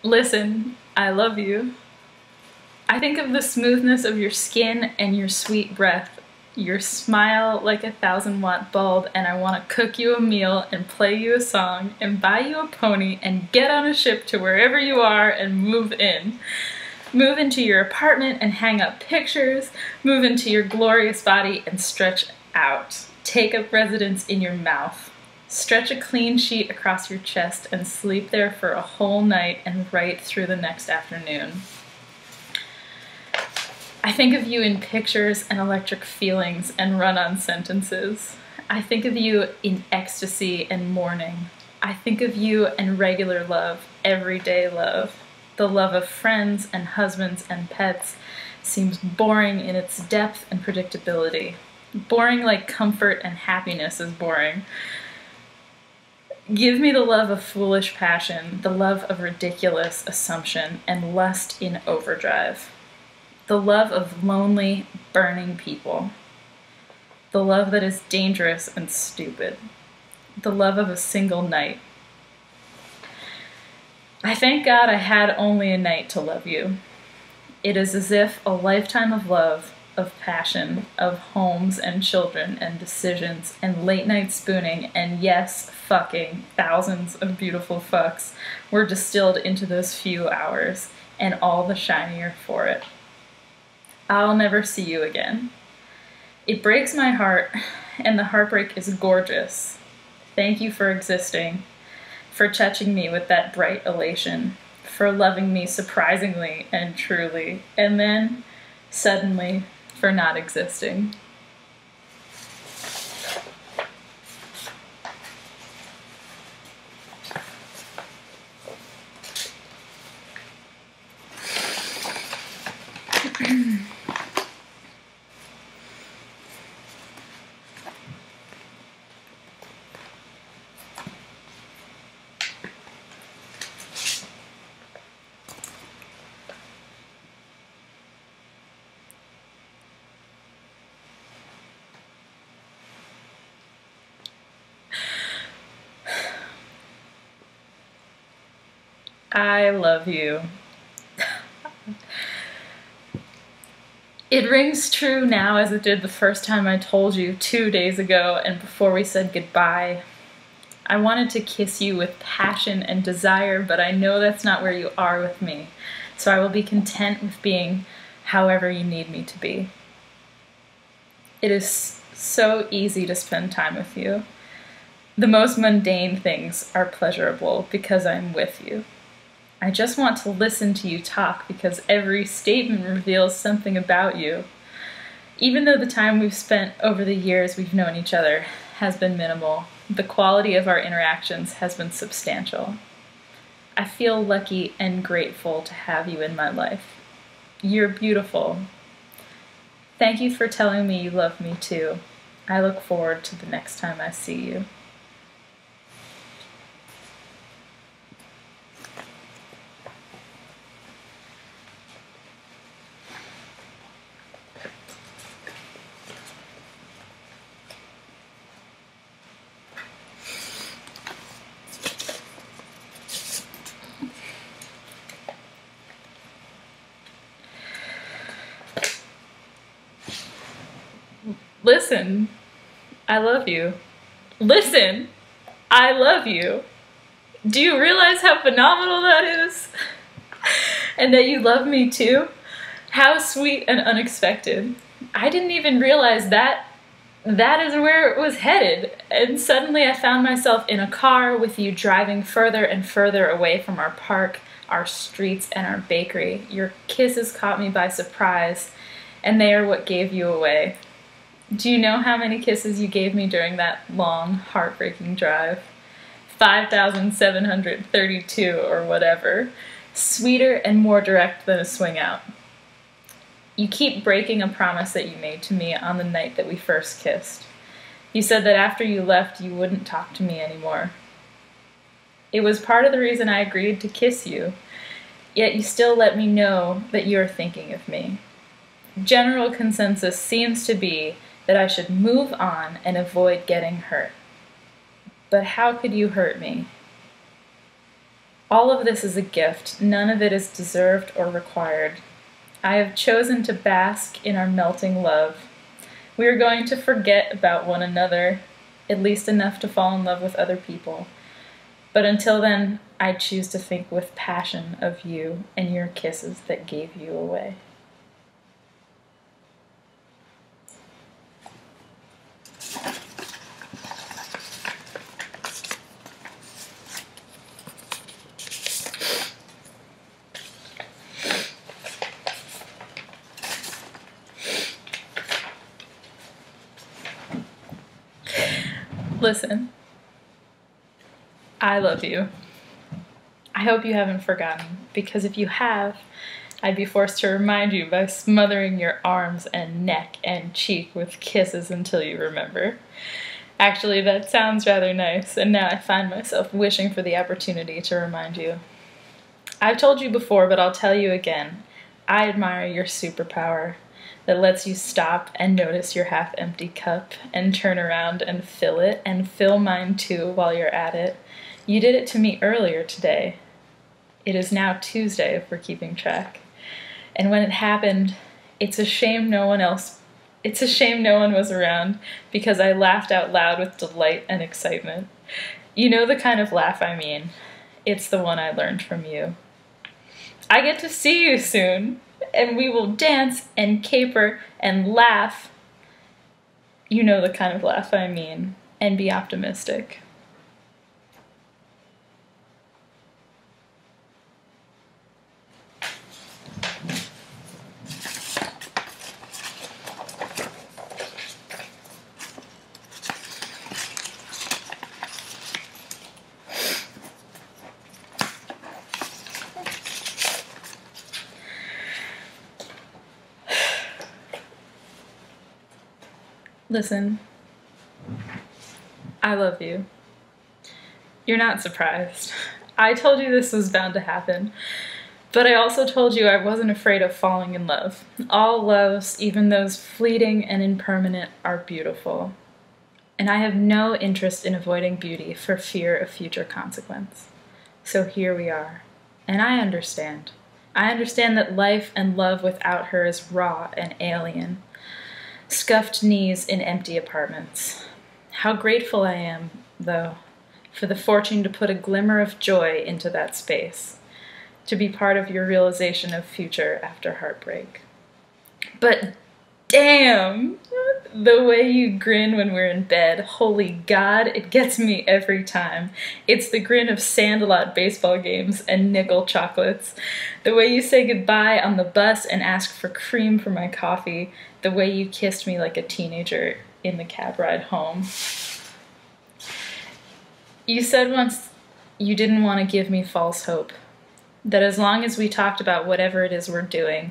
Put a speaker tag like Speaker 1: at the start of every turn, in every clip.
Speaker 1: Listen, I love you. I think of the smoothness of your skin and your sweet breath, your smile like a 1,000-watt bulb, and I want to cook you a meal and play you a song and buy you a pony and get on a ship to wherever you are and move in. Move into your apartment and hang up pictures. Move into your glorious body and stretch out. Take up residence in your mouth. Stretch a clean sheet across your chest and sleep there for a whole night and right through the next afternoon. I think of you in pictures and electric feelings and run-on sentences. I think of you in ecstasy and mourning. I think of you in regular love, everyday love. The love of friends and husbands and pets seems boring in its depth and predictability. Boring like comfort and happiness is boring. Give me the love of foolish passion, the love of ridiculous assumption, and lust in overdrive. The love of lonely, burning people. The love that is dangerous and stupid. The love of a single night. I thank God I had only a night to love you. It is as if a lifetime of love, of passion, of homes and children and decisions and late night spooning and yes, fucking thousands of beautiful fucks were distilled into those few hours, and all the shinier for it. I'll never see you again. It breaks my heart, and the heartbreak is gorgeous. Thank you for existing, for touching me with that bright elation, for loving me surprisingly and truly, and then, suddenly, for not existing. I love you. It rings true now as it did the first time I told you 2 days ago and before we said goodbye. I wanted to kiss you with passion and desire, but I know that's not where you are with me, so I will be content with being however you need me to be. It is so easy to spend time with you. The most mundane things are pleasurable because I'm with you. I just want to listen to you talk because every statement reveals something about you. Even though the time we've spent over the years we've known each other has been minimal, the quality of our interactions has been substantial. I feel lucky and grateful to have you in my life. You're beautiful. Thank you for telling me you love me too. I look forward to the next time I see you. Listen, I love you. Listen, I love you. Do you realize how phenomenal that is? And that you love me too? How sweet and unexpected. I didn't even realize that is where it was headed. And suddenly I found myself in a car with you driving further and further away from our park, our streets, and our bakery. Your kisses caught me by surprise, and they are what gave you away. Do you know how many kisses you gave me during that long, heartbreaking drive? 5,732 or whatever. Sweeter and more direct than a swing out. You keep breaking a promise that you made to me on the night that we first kissed. You said that after you left, you wouldn't talk to me anymore. It was part of the reason I agreed to kiss you, yet you still let me know that you're thinking of me. General consensus seems to be that I should move on and avoid getting hurt. But how could you hurt me? All of this is a gift. None of it is deserved or required. I have chosen to bask in our melting love. We are going to forget about one another, at least enough to fall in love with other people. But until then, I choose to think with passion of you and your kisses that gave you away. Listen, I love you. I hope you haven't forgotten, because if you have, I'd be forced to remind you by smothering your arms and neck and cheek with kisses until you remember. Actually, that sounds rather nice, and now I find myself wishing for the opportunity to remind you. I've told you before, but I'll tell you again. I admire your superpower that lets you stop and notice your half-empty cup and turn around and fill mine too while you're at it. You did it to me earlier today. It is now Tuesday if we're keeping track. And when it happened, it's a shame no one was around, because I laughed out loud with delight and excitement. You know the kind of laugh I mean. It's the one I learned from you. I get to see you soon, and we will dance and caper and laugh. You know the kind of laugh I mean, and be optimistic. Listen, I love you. You're not surprised. I told you this was bound to happen, but I also told you I wasn't afraid of falling in love. All loves, even those fleeting and impermanent, are beautiful. And I have no interest in avoiding beauty for fear of future consequence. So here we are. And I understand. I understand that life and love without her is raw and alien. Scuffed knees in empty apartments. How grateful I am, though, for the fortune to put a glimmer of joy into that space, to be part of your realization of future after heartbreak. But damn, the way you grin when we're in bed, holy God, it gets me every time. It's the grin of Sandlot baseball games and nickel chocolates. The way you say goodbye on the bus and ask for cream for my coffee. The way you kissed me like a teenager in the cab ride home. You said once you didn't want to give me false hope. That as long as we talked about whatever it is we're doing,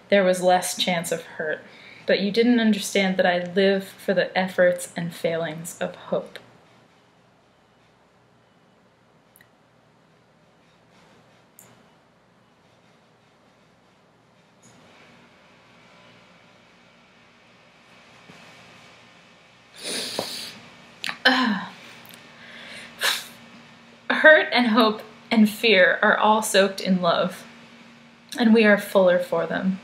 Speaker 1: there was less chance of hurt. But you didn't understand that I live for the efforts and failings of hope. Hurt and hope and fear are all soaked in love, and we are fuller for them.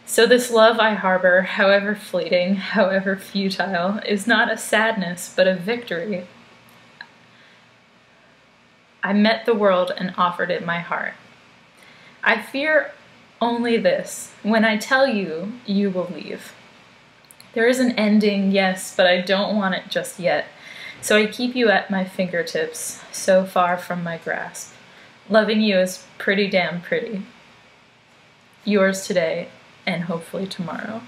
Speaker 1: So this love I harbor, however fleeting, however futile, is not a sadness, but a victory. I met the world and offered it my heart. I fear only this: when I tell you, you will leave. There is an ending, yes, but I don't want it just yet. So I keep you at my fingertips, so far from my grasp. Loving you is pretty damn pretty. Yours today, and hopefully tomorrow.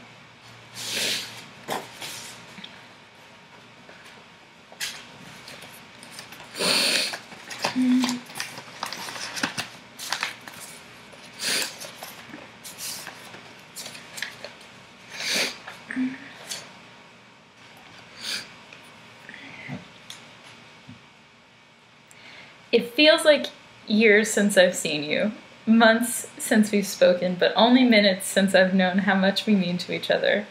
Speaker 1: It feels like years since I've seen you, months since we've spoken, but only minutes since I've known how much we mean to each other.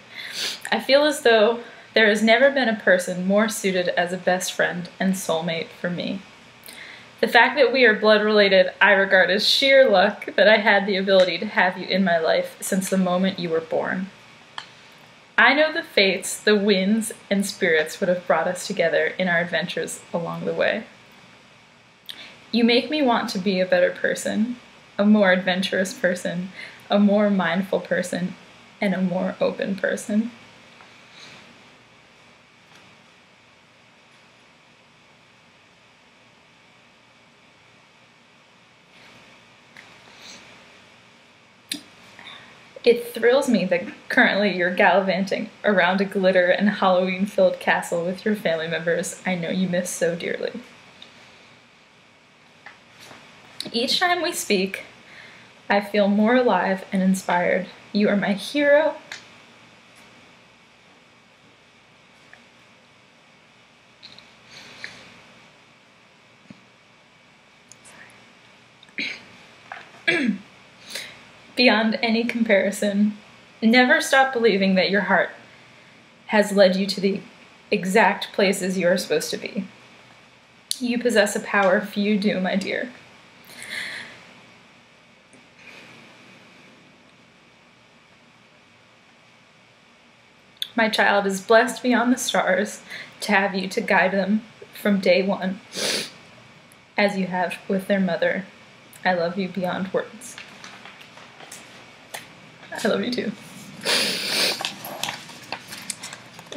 Speaker 1: I feel as though there has never been a person more suited as a best friend and soulmate for me. The fact that we are blood related, I regard as sheer luck that I had the ability to have you in my life since the moment you were born. I know the fates, the winds, and spirits would have brought us together in our adventures along the way. You make me want to be a better person, a more adventurous person, a more mindful person, and a more open person. It thrills me that currently you're gallivanting around a glitter and Halloween-filled castle with your family members I know you miss so dearly. Each time we speak, I feel more alive and inspired. You are my hero. Beyond any comparison, never stop believing that your heart has led you to the exact places you are supposed to be. You possess a power few do, my dear. My child is blessed beyond the stars to have you to guide them from day one, as you have with their mother. I love you beyond words. I love you too.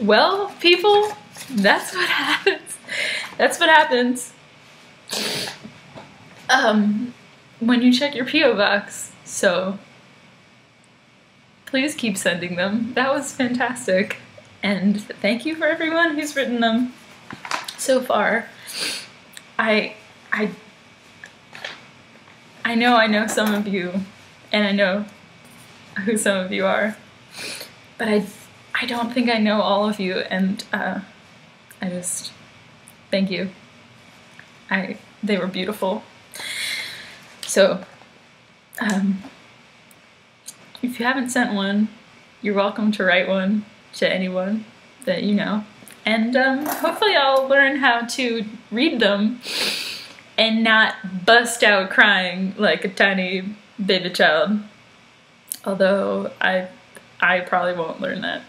Speaker 1: Well, people, that's what happens. That's what happens when you check your P.O. box. So please keep sending them. That was fantastic. And thank you for everyone who's written them so far. I know some of you, and I know who some of you are, but I don't think I know all of you, and I just thank you. They were beautiful. So if you haven't sent one, you're welcome to write one to anyone that you know, and hopefully I'll learn how to read them and not bust out crying like a tiny baby child. Although I probably won't learn that.